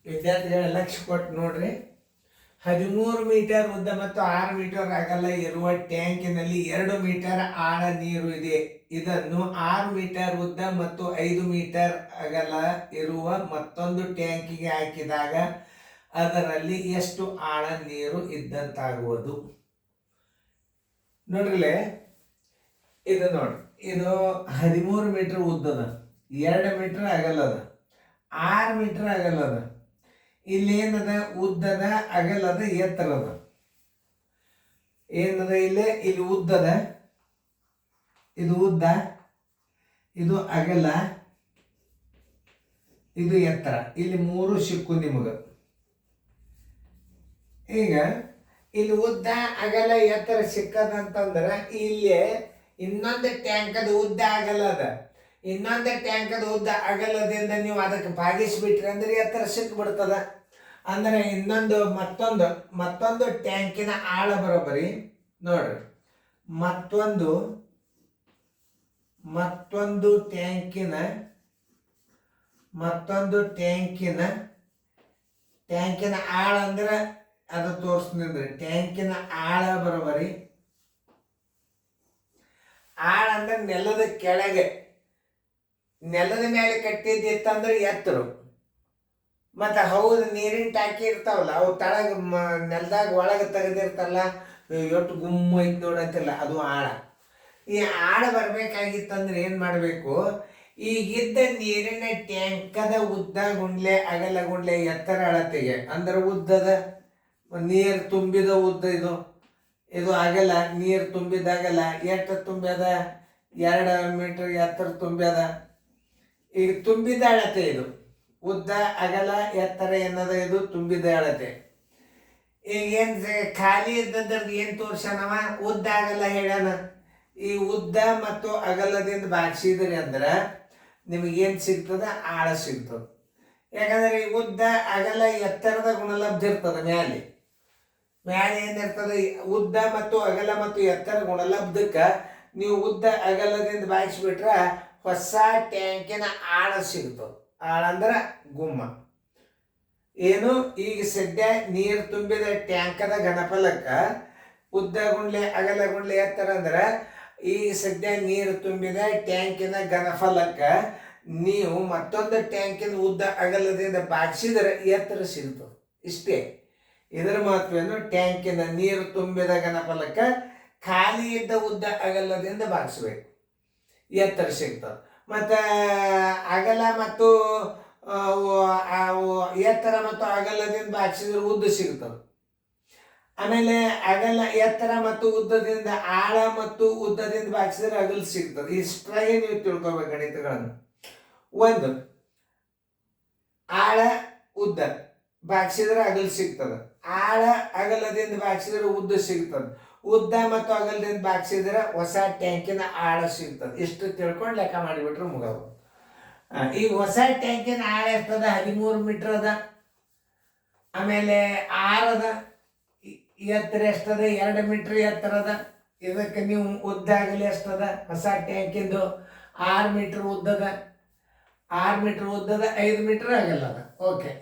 ವಿದ್ಯಾರ್ಥಿಗಳ ಲಕ್ಷ್ಯ ಕೊಟ್ಟು ನೋಡ್ರಿ. 13 ಮೀಟರ್ ಉದ್ದ ಮತ್ತು 6 ಮೀಟರ್ ಅಗಲ ಇರುವ ಟ್ಯಾಂಕಿನಲ್ಲಿ 2 ಮೀಟರ್ ಆಳ ನೀರು ಇದೆ. ಇದನ್ನು 6 ಮೀಟರ್ ಉದ್ದ ಮತ್ತು 5 ಮೀಟರ್ ಅಗಲ ಇರುವ ಮತ್ತೊಂದು ಟ್ಯಾಂಕಿಗೆ ಹಾಕಿದಾಗ ಅದರಲ್ಲಿ ಎಷ್ಟು ಆಳ ನೀರು ಇದ್ದಂತಾಗುವುದು? ನೋಡ್ರಲೆ, ಇದು ನೋಡ್ರಿ, ಇದು 13 ಮೀಟರ್ ಉದ್ದದ, 2 ಮೀಟರ್ ಅಗಲದ, 6 ಮೀಟರ್ ಅಗಲದ. ಇಲ್ಲಿ ಏನದ? ಉದ್ದದ, ಅಗಲದ, ಎತ್ತರದ. ಏನದ? ಇಲ್ಲಿ ಉದ್ದದ, ಇದು ಉದ್ದ, ಇದು ಅಗಲ, ಇದು ಎತ್ತರ. ಇಲ್ಲಿ 3 ಸಿಕ್ಕು ನಿಮಗ. ಈಗ ಇಲ್ಲಿ ಉದ್ದ, ಅಗಲ, ಎತ್ತರ ಸಿಕ್ಕದಂತಂದ್ರ ಇಲ್ಲಿ ಇನ್ನೊಂದು ಟ್ಯಾಂಕದ ಉದ್ದ ಅಗಲದ, ಇನ್ನೊಂದು ಟ್ಯಾಂಕದ ಉದ್ದ ಅಗಲದಿಂದ ನೀವು ಅದಕ್ಕೆ ಭಾಗಿಸ್ಬಿಟ್ರಿ ಅಂದ್ರೆ ಎತ್ತರ ಸಿಕ್ಬಿಡ್ತದ. ಅಂದ್ರೆ ಇನ್ನೊಂದು ಮತ್ತೊಂದು ಟ್ಯಾಂಕಿನ ಆಳ ಬರೋಬ್ಬರಿ ನೋಡ್ರಿ. ಮತ್ತೊಂದು ಟ್ಯಾಂಕಿನ ಆಳ ಅಂದ್ರೆ ಅದು ತೋರಿಸ್ತೀನಿ. ಟ್ಯಾಂಕಿನ ಆಳ ಬರೋಬ್ಬರಿ, ಆಳ ಅಂದ್ರೆ ನೆಲದ ಕೆಳಗೆ, ನೆಲದ ಮೇಲೆ ಕಟ್ಟಿದ್ದಿತ್ತಂದ್ರೆ ಎತ್ತರು. ಮತ್ತು ಹೌದು, ನೀರಿನ ಟಾಕಿ ಇರ್ತಾವಲ್ಲ ಅವು ತಳಗ ನೆಲದಾಗ ಒಳಗೆ ತೆಗೆದಿರ್ತಾರಲ್ಲ, ಎಷ್ಟು ಗುಮ್ಮ ಐತಿ ನೋಡಂತಿಲ್ಲ, ಅದು ಆಳ. ಈ ಆಳ ಬರ್ಬೇಕಾಗಿತ್ತಂದ್ರೆ ಏನು ಮಾಡಬೇಕು? ಈಗಿದ್ದ ನೀರಿನ ಟ್ಯಾಂಕದ ಉದ್ದ ಗುಂಡ್ಲೆ, ಅಗಲ ಗುಂಡ್ಲೆ, ಎತ್ತರ ಅಳತೆಗೆ ಅಂದ್ರೆ ಉದ್ದದ ನೀರು ತುಂಬಿದ ಉದ್ದ, ಇದು ಅಗಲ, ನೀರು ತುಂಬಿದ ಅಗಲ ಎಷ್ಟು ತುಂಬ್ಯದ? 2 ಮೀಟರ್ ಎತ್ತರ ತುಂಬ್ಯದ. ಈಗ ತುಂಬಿದ ಅಳತೆ ಇದು ಉದ್ದ, ಅಗಲ, ಎತ್ತರ ಎನ್ನದ, ಇದು ತುಂಬಿದ ಅಳತೆ. ಈಗ ಏನು ಖಾಲಿ ಇದ್ದದ್ರದ್ದು ಏನು ತೋರ್ಸನವ? ಉದ್ದ, ಅಗಲ ಹೇಳ್ಯಾನ. ಈ ಉದ್ದ ಮತ್ತು ಅಗಲದಿಂದ ಭಾಗಿಸಿದ್ರಿ ಅಂದ್ರೆ ನಿಮಗೇನು ಸಿಗ್ತದ? ಆಳ ಸಿಗ್ತದ. ಯಾಕಂದ್ರೆ ಈ ಉದ್ದ, ಅಗಲ, ಎತ್ತರದ ಗುಣಲಬ್ಧ ಇರ್ತದ. ಮ್ಯಾಲೆ ಏನಿರ್ತದೆ? ಉದ್ದ ಮತ್ತು ಅಗಲ ಮತ್ತು ಎತ್ತರ ಗುಣಲಬ್ಧಕ್ಕೆ ನೀವು ಉದ್ದ ಅಗಲದಿಂದ ಭಾಗಿಸ್ಬಿಟ್ರೆ ಹೊಸ ಟ್ಯಾಂಕಿನ ಆಳ ಸಿಗ್ತದೆ. ಆಳ ಅಂದ್ರೆ ಗುಮ್ಮ. ಏನು? ಈಗ ಸದ್ಯ ನೀರು ತುಂಬಿದ ಟ್ಯಾಂಕದ ಘನಫಲಕ್ಕೆ ಉದ್ದ ಗುಂಡ್ಲೆ, ಅಗಲ ಗುಂಡ್ಲೆ, ಎತ್ತರ ಅಂದ್ರೆ ಈಗ ಸದ್ಯ ನೀರು ತುಂಬಿದ ಟ್ಯಾಂಕಿನ ಘನಫಲಕ್ಕೆ ನೀವು ಮತ್ತೊಂದು ಟ್ಯಾಂಕಿನ ಉದ್ದ ಅಗಲದಿಂದ ಭಾಗಿಸಿದ್ರೆ ಎತ್ತರ ಸಿಗ್ತದೆ. ಇಷ್ಟೇ ಇದರ ಮಹತ್ವೇನು? ಟ್ಯಾಂಕಿನ ನೀರು ತುಂಬಿದ ಘನಫಲಕ್ಕೆ ಖಾಲಿ ಇದ್ದ ಉದ್ದ ಅಗಲದಿಂದ ಭಾಗಿಸ್ಬೇಕು, ಎತ್ತರ ಸಿಗ್ತದೆ. ಮತ್ತು ಅಗಲ ಮತ್ತು ಎತ್ತರ ಮತ್ತು ಅಗಲದಿಂದ ಭಾಗಿಸಿದ್ರೆ ಉದ್ದ ಸಿಗ್ತದೆ. ಆಮೇಲೆ ಅಗಲ, ಎತ್ತರ ಮತ್ತು ಉದ್ದದಿಂದ, ಆಳ ಮತ್ತು ಉದ್ದದಿಂದ ಭಾಗಿಸಿದ್ರೆ ಅಗಲ ಸಿಗ್ತದೆ. ಇಷ್ಟಾಗಿ ನೀವು ತಿಳ್ಕೊಬೇಕು ಗಣಿತಗಳನ್ನು. ಒಂದು ಆಳ ಉದ್ದ ಭಾಗಿಸಿದ್ರೆ ಅಗಲ ಸಿಗ್ತದೆ, ಆಳ ಅಗಲದಿಂದ ಭಾಗಿಸಿದ್ರೆ ಉದ್ದ ಸಿಗ್ತದೆ, ಉದ್ದ ಮತ್ತು ಅಗಲದಿಂದ ಭಾಗಿಸಿದ್ರೆ ಹೊಸ ಟ್ಯಾಂಕಿನ ಆಳ ಸಿಗ್ತದೆ. ಇಷ್ಟು ತಿಳ್ಕೊಂಡು ಲೆಕ್ಕ ಮಾಡಿಬಿಟ್ರೆ ಮುಗವು. ಈಗ ಹೊಸ ಟ್ಯಾಂಕಿನ ಆಳ ಎಷ್ಟದ? 13 ಮೀಟರ್ ಅದ. ಆಮೇಲೆ ಆರದ ಎತ್ತರ ಎಷ್ಟದ? 2 ಮೀಟರ್ ಎತ್ತರ ಅದ. ಇದಕ್ಕೆ ನೀವು ಉದ್ದ ಅಗಲ ಎಷ್ಟದ? ಹೊಸ ಟ್ಯಾಂಕಿಂದು 6 ಮೀಟರ್ ಉದ್ದದ, 6 ಮೀಟರ್ ಉದ್ದದ, 5 ಮೀಟರ್ ಅಗಲದ. ಓಕೆ,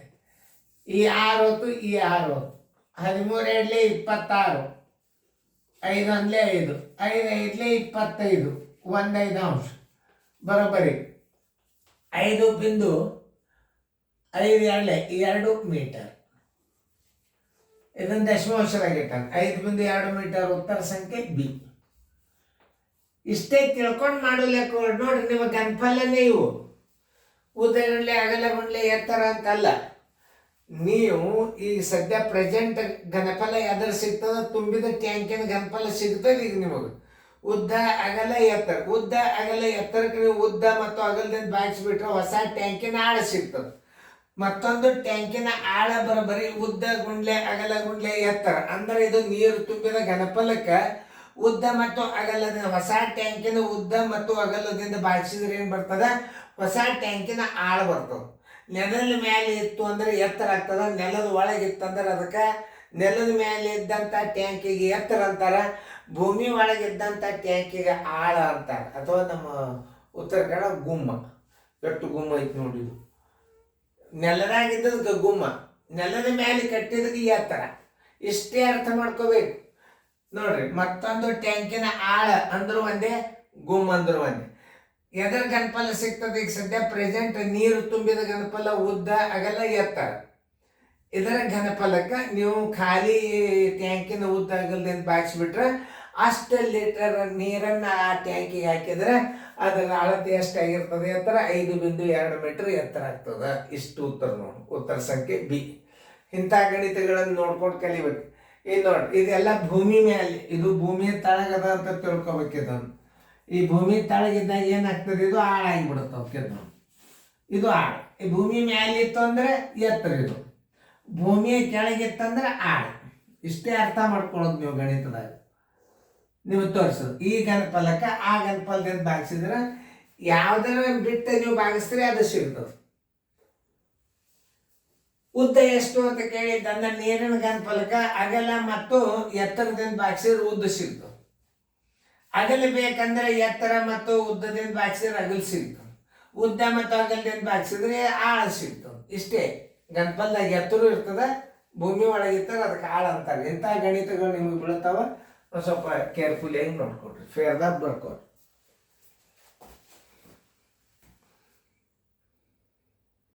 ಈ 6 ಹೊತ್ತು, ಈ 6 ಹೊತ್ತು, 13 ಎರಡ್ಲೆ 26, 5 ಒಂದ್ಲೆ 5, 5 ಐದ್ಲೆ 25, 1 5 ಬರೋಬ್ಬರಿ 5.5 ಎರಡ್ಲೆ 2 ಮೀಟರ್. ಇದನ್ನು ದಶಮಾಂಶರಾಗಿಟ್ಟಾನೆ. 5.2 ಮೀಟರ್ ಉತ್ತರ ಸಂಖ್ಯೆ ಬಿ. ಇಷ್ಟೇ ತಿಳ್ಕೊಂಡು ಮಾಡೋ ಲೆಕ್ಕ ನೋಡ್ರಿ. ನಿಮ್ಮ ಘನಫಲನೇ ಇವು. ಉದ್ದ ಗುಂಡ್ಲೆ, ಅಗಲ ಗುಂಡ್ಲೆ, ಎತ್ತರ ಅಂತಲ್ಲ. ನೀವು ಈಗ ಸದ್ಯ ಪ್ರೆಸೆಂಟ್ ಘನಫಲ ಎದ್ರ ಸಿಗ್ತದ? ತುಂಬಿದ ಟ್ಯಾಂಕಿನ ಘನಫಲ ಸಿಗ್ತದೆ. ಈಗ ನಿಮಗೆ ಉದ್ದ, ಅಗಲ, ಎತ್ತರ, ಉದ್ದ, ಅಗಲ, ಎತ್ತರಕ್ಕೆ ನೀವು ಉದ್ದ ಮತ್ತು ಅಗಲದಿಂದ ಭಾಗಿಸ್ಬಿಟ್ರೆ ಹೊಸ ಟ್ಯಾಂಕಿನ ಆಳ ಸಿಗ್ತದೆ. ಮತ್ತೊಂದು ಟ್ಯಾಂಕಿನ ಆಳ ಬರೋಬ್ಬರಿ ಉದ್ದ ಗುಂಡ್ಲೆ, ಅಗಲ ಗುಂಡ್ಲೆ, ಎತ್ತರ ಅಂದ್ರೆ ಇದು ನೀರು ತುಂಬಿದ ಘನಫಲಕ್ಕೆ ಉದ್ದ ಮತ್ತು ಅಗಲದಿಂದ, ಹೊಸ ಟ್ಯಾಂಕಿನ ಉದ್ದ ಮತ್ತು ಅಗಲದಿಂದ ಭಾಗಿಸಿದ್ರೆ ಏನು ಬರ್ತದ? ಹೊಸ ಟ್ಯಾಂಕಿನ ಆಳ ಬರ್ತದೆ. ನೆಲದ ಮೇಲೆ ಇತ್ತು ಅಂದ್ರೆ ಎತ್ತರ ಆಗ್ತದೆ, ನೆಲದ ಒಳಗಿತ್ತಂದ್ರೆ ಅದಕ್ಕೆ ನೆಲದ ಮೇಲೆ ಇದ್ದಂಥ ಟ್ಯಾಂಕಿಗೆ ಎತ್ತರ ಅಂತಾರೆ, ಭೂಮಿ ಒಳಗಿದ್ದಂಥ ಟ್ಯಾಂಕಿಗೆ ಆಳ ಅಂತಾರೆ. ಅಥವಾ ನಮ್ಮ ಉತ್ತರ ಕನ್ನಡ ಗುಮ್ಮ. ಎಷ್ಟು ಗುಮ್ಮ ಐತಿ ನೋಡಿದ್ದು ನೆಲದಾಗಿದ್ದದಕ್ಕೆ ಗುಮ್ಮ, ನೆಲದ ಮೇಲೆ ಕಟ್ಟಿದಕ್ಕೆ ಎತ್ತರ. ಇಷ್ಟೇ ಅರ್ಥ ಮಾಡ್ಕೋಬೇಕು ನೋಡ್ರಿ. ಮತ್ತೊಂದು ಟ್ಯಾಂಕಿನ ಆಳ ಅಂದ್ರು ಒಂದೇ, ಗುಮ್ಮ ಅಂದ್ರು ಒಂದೇ. ಎದರ ಗಣಪಲ ಸಿಗ್ತದೆ ಈಗ ಸದ್ಯ ಪ್ರೆಸೆಂಟ್? ನೀರು ತುಂಬಿದ ಗಣಪಲ ಉದ್ದ ಅಗಲ ಎತ್ತರ. ಇದರ ಘನಫಲಕ್ಕೆ ನೀವು ಖಾಲಿ ಟ್ಯಾಂಕಿನ ಉದ್ದ ಅಗಲದಿಂದ ಬಾಗಿಸ್ಬಿಟ್ರೆ ಅಷ್ಟು ಲೀಟರ್ ನೀರನ್ನು ಆ ಟ್ಯಾಂಕಿಗೆ ಹಾಕಿದ್ರೆ ಅದರ ಅಳತೆ ಎಷ್ಟಾಗಿರ್ತದೆ? ಎತ್ತರ 5.2 ಮೀಟರ್ ಎತ್ತರ ಆಗ್ತದೆ. ಇಷ್ಟು ಉತ್ತರ ನೋಡಿ, ಉತ್ತರ ಸಂಖ್ಯೆ ಬಿ. ಇಂಥ ಗಣಿತಗಳನ್ನು ನೋಡ್ಕೊಂಡು ಕಲಿಬೇಕು. ಇದು ನೋಡಿ, ಇದೆಲ್ಲ ಭೂಮಿ ಮೇಲೆ, ಇದು ಭೂಮಿಯ ತಳಗದ ಅಂತ ತಿಳ್ಕೊಬೇಕಿದ್ದು. ಈ ಭೂಮಿ ತಳಗಿದ್ದಾಗ ಏನಾಗ್ತದೆ? ಇದು ಆಳಾಗಿಬಿಡುತ್ತೆ. ಅವಕ್ಕಿದ್ದು ಇದು ಆಳ. ಈ ಭೂಮಿ ಮೇಲೆ ಇತ್ತು ಅಂದರೆ ಎತ್ತರ, ಇದು ಭೂಮಿಯ ಕೆಳಗಿತ್ತಂದ್ರೆ ಆಳ. ಇಷ್ಟೇ ಅರ್ಥ ಮಾಡ್ಕೊಳ್ಳೋದು ನೀವು ಗಣಿತದಾಗ. ನೀವು ತೋರಿಸೋದು ಈ ಗಣಫಲಕ್ಕೆ ಆ ಗಣಫಲದಿಂದ ಭಾಗಿಸಿದ್ರೆ ಯಾವುದರ ಬಿಟ್ಟು ನೀವು ಭಾಗಿಸ್ತೀರಿ ಅದು ಸಿಗ್ತದೆ. ಉದ್ದ ಎಷ್ಟು ಅಂತ ಕೇಳಿದ್ದ ಅಂದ್ರೆ ನೀರಿನ ಗಣಫಲಕ್ಕೆ ಅಗಲ ಮತ್ತು ಎತ್ತರದಿಂದ ಭಾಗಿಸಿದ್ರೆ ಉದ್ದ ಸಿಗ್ತದೆ. ಅಗಲ ಬೇಕಂದ್ರೆ ಎತ್ತರ ಮತ್ತು ಉದ್ದದಿಂದ ಭಾಗಿಸಿದ್ರೆ ಅಗಲ ಸಿಗ್ತದೆ. ಉದ್ದ ಮತ್ತು ಅಗಲದಿಂದ ಭಾಗಿಸಿದ್ರೆ ಆಳ ಸಿಗ್ತದೆ. ಇಷ್ಟೇ. ಗಣಫಲದಾಗ ಎತ್ತರ ಇರ್ತದೆ, ಭೂಮಿ ಒಳಗಿರ್ತಾರೆ, ಅದಕ್ಕೆ ಆಳ ಅಂತಾರೆ. ಇಂಥ ಗಣಿತಗಳು ನಿಮಗೆ ಬೀಳ್ತಾವ. ಸ್ವಲ್ಪ ಕೇರ್ಫುಲ್ ಆಗಿ ನೋಡ್ಕೊಡ್ರಿ, ಫೇರ್ದಾಗ ಬರ್ಕೊಡ್ರಿ.